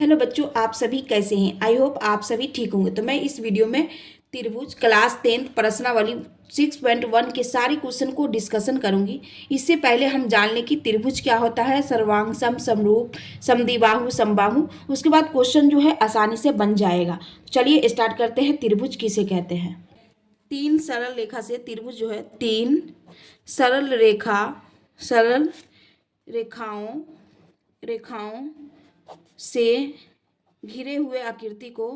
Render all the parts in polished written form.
Hello बच्चों, आप सभी कैसे हैं। आई होप आप सभी ठीक होंगे। तो मैं इस वीडियो में त्रिभुज क्लास 10th प्रश्नावली 6.1 के सारे क्वेश्चन को डिस्कशन करूंगी। इससे पहले हम जान लें कि त्रिभुज क्या होता है, सर्वांग सम, समरूप, समद्विबाहु, समबाहु। उसके बाद क्वेश्चन जो है आसानी से बन जाएगा। चलिए स्टार्ट करते हैं। त्रिभुज किसे कहते हैं। तीन सरल रेखा से त्रिभुज जो है, तीन सरल रेखाओं से घिरे हुए आकृति को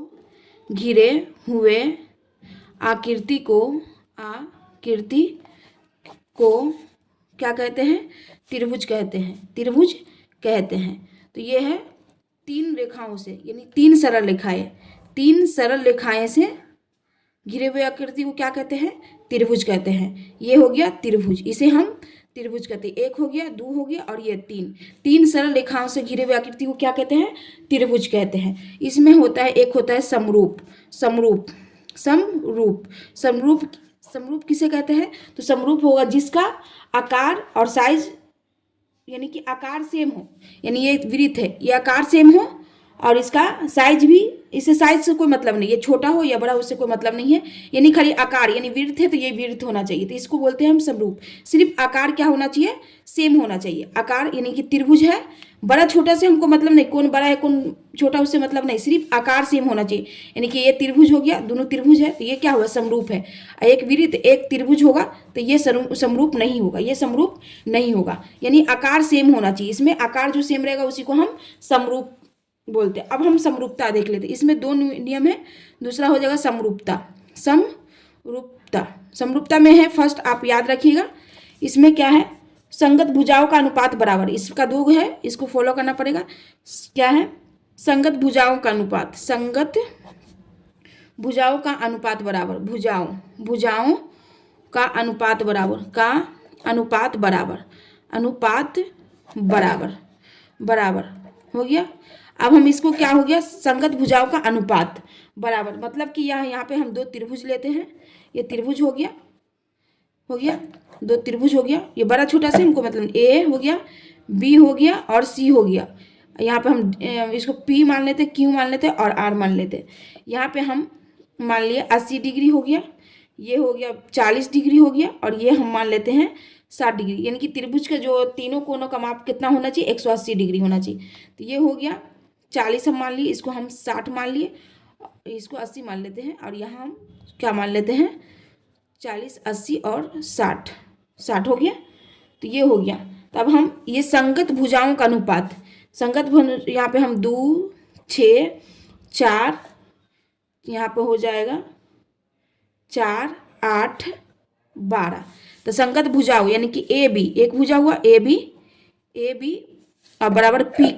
क्या कहते हैं, त्रिभुज कहते हैं। तो ये है तीन रेखाओं से, यानी तीन सरल रेखाएं से घिरे हुए आकृति को क्या कहते हैं, त्रिभुज कहते हैं। ये हो गया त्रिभुज, इसे हम त्रिभुज कहते हैं। एक हो गया, दो हो गया और ये तीन सरल रेखाओं से घिरे हुए आकृति को क्या कहते हैं, त्रिभुज कहते हैं। इसमें होता है, एक होता है समरूप किसे कहते हैं। तो समरूप होगा जिसका आकार और साइज, यानी कि आकार सेम हो, यानी ये वृत्त है, ये आकार सेम हो और इसका साइज भी, इससे साइज से कोई मतलब नहीं, ये छोटा हो या बड़ा उससे कोई मतलब नहीं है, यानी खाली आकार, यानी वृत्त है तो ये वृत्त होना चाहिए, तो इसको बोलते हैं हम समरूप। सिर्फ आकार क्या होना चाहिए, सेम होना चाहिए। आकार यानी कि त्रिभुज है, बड़ा छोटा से हमको मतलब नहीं, कौन बड़ा है कौन छोटा उससे मतलब नहीं, सिर्फ आकार सेम होना चाहिए। यानी कि ये त्रिभुज हो गया, दोनों त्रिभुज है तो ये क्या हुआ, समरूप है। एक वृत्त एक त्रिभुज होगा तो ये समरूप नहीं होगा, ये समरूप नहीं होगा, यानी आकार सेम होना चाहिए। इसमें आकार जो सेम रहेगा उसी को हम समरूप बोलते हैं। अब हम समरूपता देख लेते हैं। इसमें दो नियम है, दूसरा हो जाएगा समरूपता में है, फर्स्ट आप याद रखिएगा, इसमें क्या है, संगत भुजाओं का अनुपात बराबर, इसका दो है, इसको फॉलो करना पड़ेगा। क्या है, संगत भुजाओं का अनुपात बराबर, भुजाओं का अनुपात बराबर हो गया। अब हम इसको क्या हो गया, संगत भुजाओं का अनुपात बराबर, मतलब कि यहाँ पे हम दो त्रिभुज लेते हैं, ये त्रिभुज हो गया, दो त्रिभुज हो गया, ये बड़ा छोटा से हमको मतलब ए हो गया, बी हो गया और सी हो गया। यहाँ पे हम इसको पी मान लेते, क्यू मान लेते और आर मान लेते। यहाँ पे हम मान लिए 80 डिग्री हो गया, ये हो गया 40 डिग्री हो गया और ये हम मान लेते हैं 60 डिग्री, यानी कि त्रिभुज का जो तीनों कोनों का माप कितना होना चाहिए, 180 डिग्री होना चाहिए। तो ये हो गया 40 हम मान लिए, इसको हम 60 मान लिए, इसको 80 मान लेते हैं और यहाँ हम क्या मान लेते हैं, 40, 80 और 60 हो गया। तो ये हो गया। तो अब हम ये संगत भुजाओं का अनुपात, यहाँ पे हम 2, 6, 4, यहाँ पे हो जाएगा 4, 8, 12। तो संगत भुजाओं यानी कि ए बी, एक भुजा हुआ ए बी और बराबर पी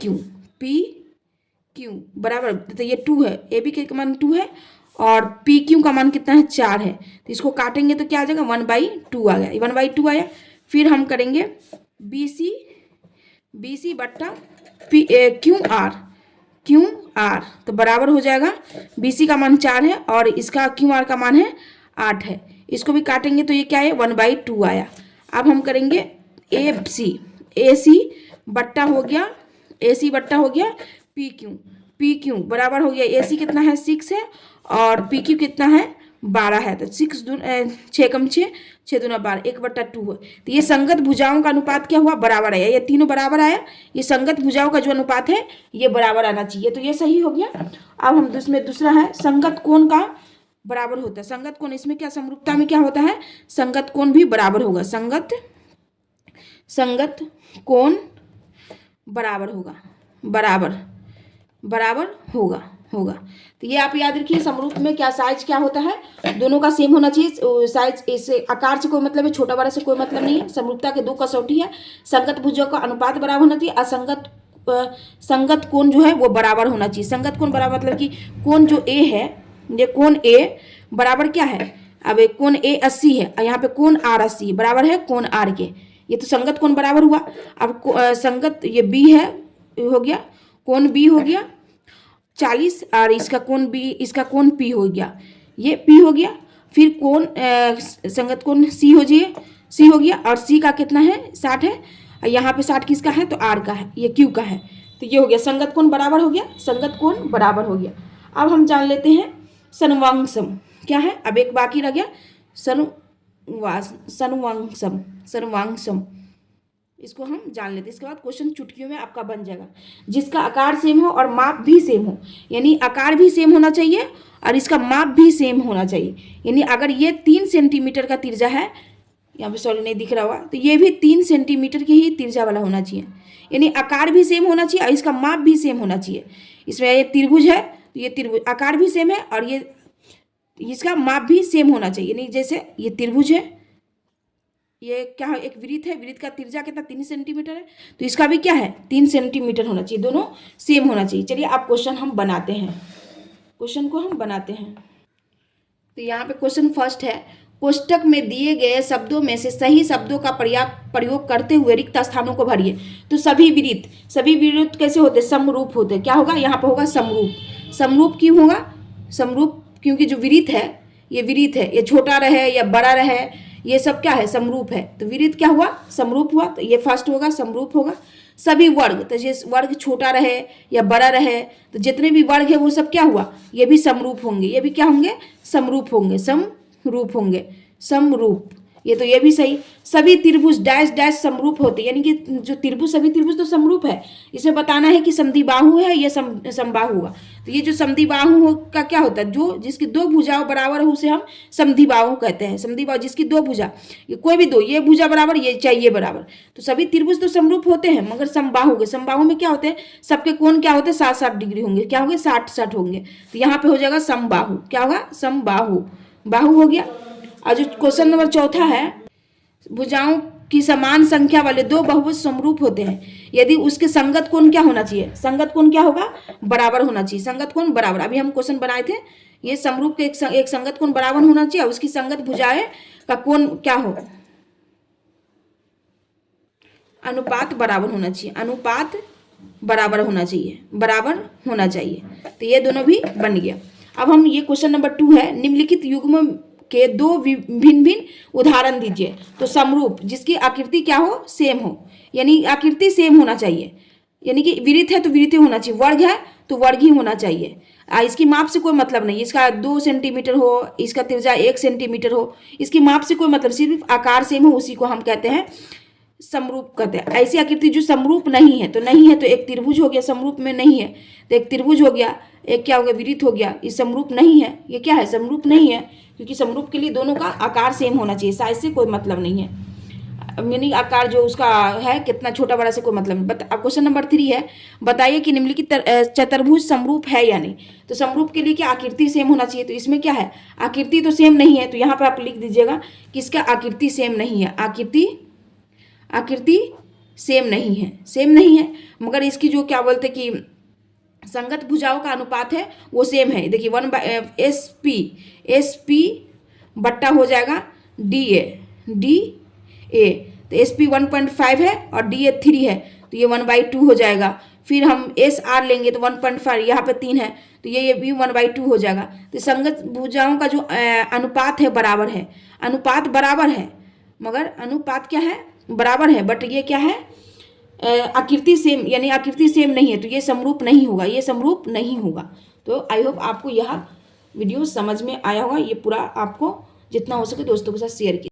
क्यू बराबर, तो ये 2 है, ए बी का मान 2 है और पी क्यू का मान कितना है, 4 है। तो इसको काटेंगे तो क्या आ जाएगा, 1/2 आ गया, 1/2 आया। फिर हम करेंगे बी सी बट्टा क्यू आर, तो बराबर हो जाएगा, बी सी का मान 4 है और इसका क्यू आर का मान है 8 है। इसको भी काटेंगे तो ये क्या है, 1/2 आया। अब हम करेंगे ए सी बट्टा हो गया पी क्यू बराबर हो गया, ए सी कितना है 6 है और पी क्यू कितना है 12 है। तो 6 कम 6, 6 दूना 12, 1/2 है। तो ये संगत भुजाओं का अनुपात क्या हुआ, बराबर आया, ये तीनों बराबर आया। ये संगत भुजाओं का जो अनुपात है ये बराबर आना चाहिए, तो ये सही हो गया। अब हम इसमें दूसरा है, संगत कोण का बराबर होता है। संगत कोण, इसमें क्या समरूपता में क्या होता है, संगत कोण भी बराबर होगा, संगत कोण बराबर होगा। तो ये आप याद रखिए, समरूप में क्या साइज क्या होता है, दोनों का सेम होना चाहिए साइज, इसे आकार से कोई मतलब है, छोटा बड़ा से कोई मतलब नहीं है। समरूपता के दो कसौटी है, संगत भुजों का अनुपात बराबर होना चाहिए, संगत कोण जो है वो बराबर होना चाहिए। संगत कोण बराबर मतलब कि कोण जो ए है, ये कोण ए बराबर क्या है, अब एक कोण ए 80 है और यहाँ पे कोण आर 80 बराबर है कोण आर के, ये तो संगत कोण बराबर हुआ। अब संगत ये बी है, हो गया कोण बी हो गया 40 और इसका कोण पी हो गया, ये पी हो गया। फिर कोण संगत कोण सी हो गया और सी का कितना है 60 है, यहाँ पे 60 किसका है तो आर का है, ये क्यू का है। तो ये हो गया संगत कोण बराबर हो गया, संगत कोण बराबर हो गया। अब हम जान लेते हैं सर्वांगसम क्या है। अब एक बाकी रह गया सर्वांगसम, सर्वांगसम इसको हम जान लेते हैं। इसके बाद क्वेश्चन चुटकियों में आपका बन जाएगा। जिसका आकार सेम हो और माप भी सेम हो, यानी आकार भी सेम होना चाहिए और इसका माप भी सेम होना चाहिए। यानी अगर ये 3 सेंटीमीटर का तिरछा है, यहाँ पे सॉरी नहीं दिख रहा हुआ, तो ये भी 3 सेंटीमीटर की ही तिरछा वाला होना चाहिए। यानी आकार भी सेम होना चाहिए और इसका माप भी सेम होना चाहिए। इसमें ये त्रिभुज है तो ये त्रिभुज आकार भी सेम है और ये इसका माप भी सेम होना चाहिए। यानी जैसे ये त्रिभुज है, ये क्या है, एक वृत्त है, वृत्त का तिरछा कितना 3 सेंटीमीटर है, तो इसका भी क्या है 3 सेंटीमीटर होना चाहिए, दोनों सेम होना चाहिए। चलिए आप क्वेश्चन हम बनाते हैं, क्वेश्चन को हम बनाते हैं। तो यहाँ पे क्वेश्चन फर्स्ट है, कोष्टक में दिए गए शब्दों में से सही शब्दों का प्रयोग करते हुए रिक्त स्थानों को भरिए। तो सभी वृत्त कैसे होते हैं, समरूप होते हैं। क्या होगा यहाँ पे होगा समरूप। समरूप क्यों होगा, समरूप क्योंकि जो वृत्त है, ये छोटा रहे या बड़ा रहे, ये सब क्या है समरूप है। तो वृत्त क्या हुआ, समरूप हुआ, तो ये फर्स्ट होगा समरूप होगा। सभी वर्ग, तो ये वर्ग छोटा रहे या बड़ा रहे, तो जितने भी वर्ग है वो सब क्या हुआ, ये भी समरूप होंगे, ये भी क्या होंगे समरूप होंगे, समरूप होंगे, समरूप। ये भी सही। सभी त्रिभुज डैश डैश समरूप होते, यानी कि जो त्रिभुज सभी त्रिभुज तो समरूप है। इसमें बताना है कि समद्विबाहु है या समबाहु हुआ। तो ये जो समद्विबाहु का क्या होता है, जो जिसकी 2 भुजाओं बराबर हो उसे हम समद्विबाहु कहते हैं। समद्विबाहु जिसकी 2 भुजा, ये कोई भी 2, ये भुजा बराबर, ये चाहिए बराबर, तो सभी त्रिभुज तो समरूप होते हैं। मगर समबाहु के, समबाहु में क्या होते हैं, सबके कोण क्या होते हैं 60-60 डिग्री होंगे। क्या होंगे 60-60 होंगे। तो यहाँ पे हो जाएगा समबाहु। क्या होगा समबाहु, बाहु हो गया। और जो क्वेश्चन नंबर चौथा है, भुजाओं की समान संख्या वाले 2 बहुभुज समरूप होते हैं यदि उसके संगत कोण क्या होना चाहिए, संगत कोण क्या होगा बराबर होना चाहिए। संगत कोण बराबर, अभी हम क्वेश्चन बनाए थे, ये समरूप के एक संगत कोण बराबर होना चाहिए और उसकी संगत भुजाएं का कोण क्या हो, अनुपात बराबर होना चाहिए, अनुपात बराबर होना चाहिए, बराबर होना चाहिए। तो ये दोनों भी बन गया। अब हम ये क्वेश्चन नंबर 2 है, निम्नलिखित युग्म के 2 भिन्न भिन्न उदाहरण दीजिए। तो समरूप जिसकी आकृति क्या हो, सेम हो, यानी आकृति सेम होना चाहिए। यानी कि वृत्त है तो वृत्त होना चाहिए, वर्ग है तो वर्ग ही होना चाहिए। इसकी माप से कोई मतलब नहीं, इसका 2 सेंटीमीटर हो, इसका तिरछा 1 सेंटीमीटर हो, इसकी माप से कोई मतलब, सिर्फ आकार सेम हो उसी को हम कहते हैं समरूप कहते हैं। ऐसी आकृति जो समरूप नहीं है, तो नहीं है तो एक त्रिभुज हो गया, समरूप में नहीं है तो एक त्रिभुज हो गया, एक क्या हो गया वृत्त हो गया। ये समरूप नहीं है, ये क्या है समरूप नहीं है, क्योंकि समरूप के लिए दोनों का आकार सेम होना चाहिए, साइज से कोई मतलब नहीं है, यानी आकार जो उसका है कितना छोटा बड़ा से कोई मतलब नहीं। अब क्वेश्चन नंबर 3 है, बताइए कि निम्नलिखित चतुर्भुज समरूप है या नहीं। तो समरूप के लिए क्या आकृति सेम होना चाहिए, तो इसमें क्या है आकृति तो सेम नहीं है, तो यहाँ पर आप लिख दीजिएगा कि इसका आकृति सेम नहीं है, आकृति सेम नहीं है, सेम नहीं है। मगर इसकी जो क्या बोलते कि संगत भुजाओं का अनुपात है वो सेम है। देखिए 1/SP बट्टा हो जाएगा DA, तो SP 1.5 है और DA 3 है, तो ये 1/2 हो जाएगा। फिर हम SR लेंगे तो 1.5, यहाँ पे 3 है तो ये भी 1/2 हो जाएगा। तो संगत भुजाओं का जो अनुपात है बराबर है, अनुपात बराबर है, मगर अनुपात क्या है बराबर है, बट ये क्या है आकृति सेम, यानी आकृति सेम नहीं है, तो ये समरूप नहीं होगा, ये समरूप नहीं होगा। तो आई होप आपको यह वीडियो समझ में आया होगा। ये पूरा आपको जितना हो सके दोस्तों के साथ शेयर कीजिए।